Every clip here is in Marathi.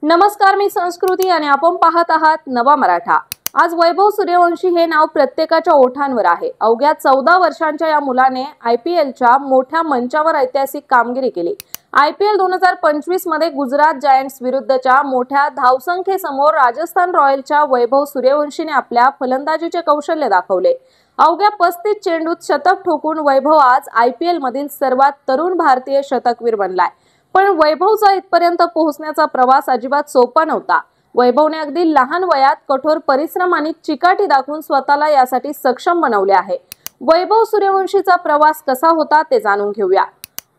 नमस्कार, मी संस्कृती आणि आपण पाहत आहात नवा मराठा। आज वैभव सूर्यवंशी हे नाव प्रत्येकाच्या ओठांवर आहे। अवघ्या 14 वर्षांच्या या मुलाने आयपीएलच्या मोठ्या मंचावर ऐतिहासिक कामगिरी केली। आयपीएल 2025 मध्ये गुजरात जायंट्स विरुद्धच्या मोठ्या धावसंख्येसमोर राजस्थान रॉयल्सच्या वैभव सूर्यवंशीने आपल्या फलंदाजीचे कौशल्य दाखवले। अवघ्या 35 चेंडूत शतक ठोकून वैभव आज आयपीएल मधील सर्वात तरुण भारतीय शतकवीर बनलाय। पण वैभवचा इथपर्यंत पोहोचण्याचा प्रवास अजिबात सोपा नव्हता। वैभवने अगदी लहान वयात कठोर परिश्रम आणि चिकाटी दाखवून स्वतःला यासाठी सक्षम बनवले आहे। वैभव सूर्यवंशीचा प्रवास कसा होता ते जाणून घेऊया।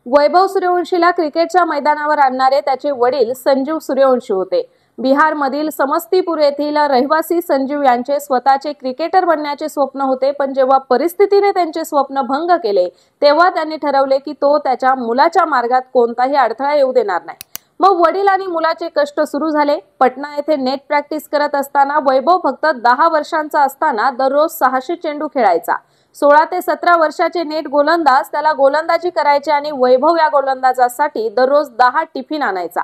वैभव सूर्यवंशीला क्रिकेटच्या मैदानावर आणणारे त्याचे वडील संजीव सूर्यवंशी होते। बिहारमधील समस्तीपूर येथील रहिवासी संजीव यांचे स्वतःचे क्रिकेटर बनण्याचे स्वप्न होते, पण जेव्हा परिस्थितीने त्यांचे स्वप्न भंग केले तेव्हा त्यांनी ठरवले की तो त्याच्या मुलाच्या मार्गात कोणताही अडथळा येऊ देणार नाही। मग वडील आणि मुलाचे कष्ट सुरू झाले। पटना येथे नेट प्रॅक्टिस करत असताना वैभव फक्त 10 वर्षांचा असताना दररोज 600 चेंडू खेळायचा। 16 ते 17 वर्षाचे नेट गोलंदाज त्याला गोलंदाजी करायचे आणि वैभव या गोलंदाजासाठी दररोज 10 टिफिन आणायचा।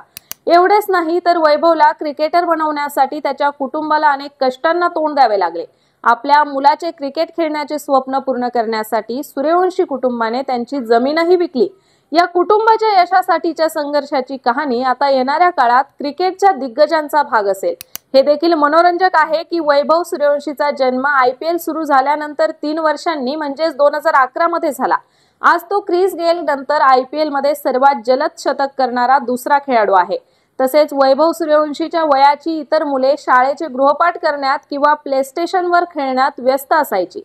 एवढेच नाही तर वैभवला क्रिकेटर बनवण्यासाठी त्याच्या कुटुंबाला अनेक कष्टांना तोंड द्यावे लागले। आपल्या मुलाचे क्रिकेट खेळण्याचे स्वप्न पूर्ण करण्यासाठी सूर्यवंशी कुटुंबाने त्यांची जमीनही विकली। या कुटुंबाच्या यशासाठीच्या संघर्षाची कहाणी आता येणाऱ्या काळात क्रिकेटच्या दिग्गजांचा भाग असेल। हे देखील मनोरंजक आहे की वैभव सूर्यवंशीचा जन्म आयपीएल सुरू झाल्यानंतर 3 वर्षांनी म्हणजेच 2011 मध्ये झाला। आज तो क्रिस गेल नंतर आयपीएल मध्ये सर्वात जलद शतक करणारा दुसरा खेळाडू आहे। तसेच वैभव सूर्यवंशीच्या वयाची इतर मुले शाळेचे गृहपाठ करण्यात किंवा प्लेस्टेशनवर खेळण्यात व्यस्त असायची।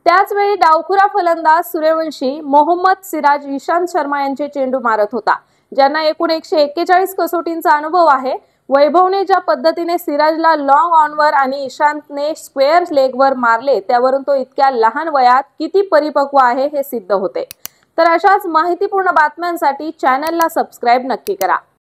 त्याच वेळी डावखुरा फलंदाज सूर्यवंशी मोहम्मद सिराज, इशांत शर्मा यांचे चेंडू मारत होता, ज्यांना एकूण 141 कसोटींचा अनुभव आहे। वैभवने ज्या पद्धतीने सिराजला लॉंग ऑनवर आणि इशांतने स्क्वेअर लेगवर मारले त्यावरून तो इतक्या लहान वयात किती परिपक्व आहे हे सिद्ध होते। तर अशाच माहितीपूर्ण बातम्यांसाठी चॅनलला सबस्क्राइब नक्की करा।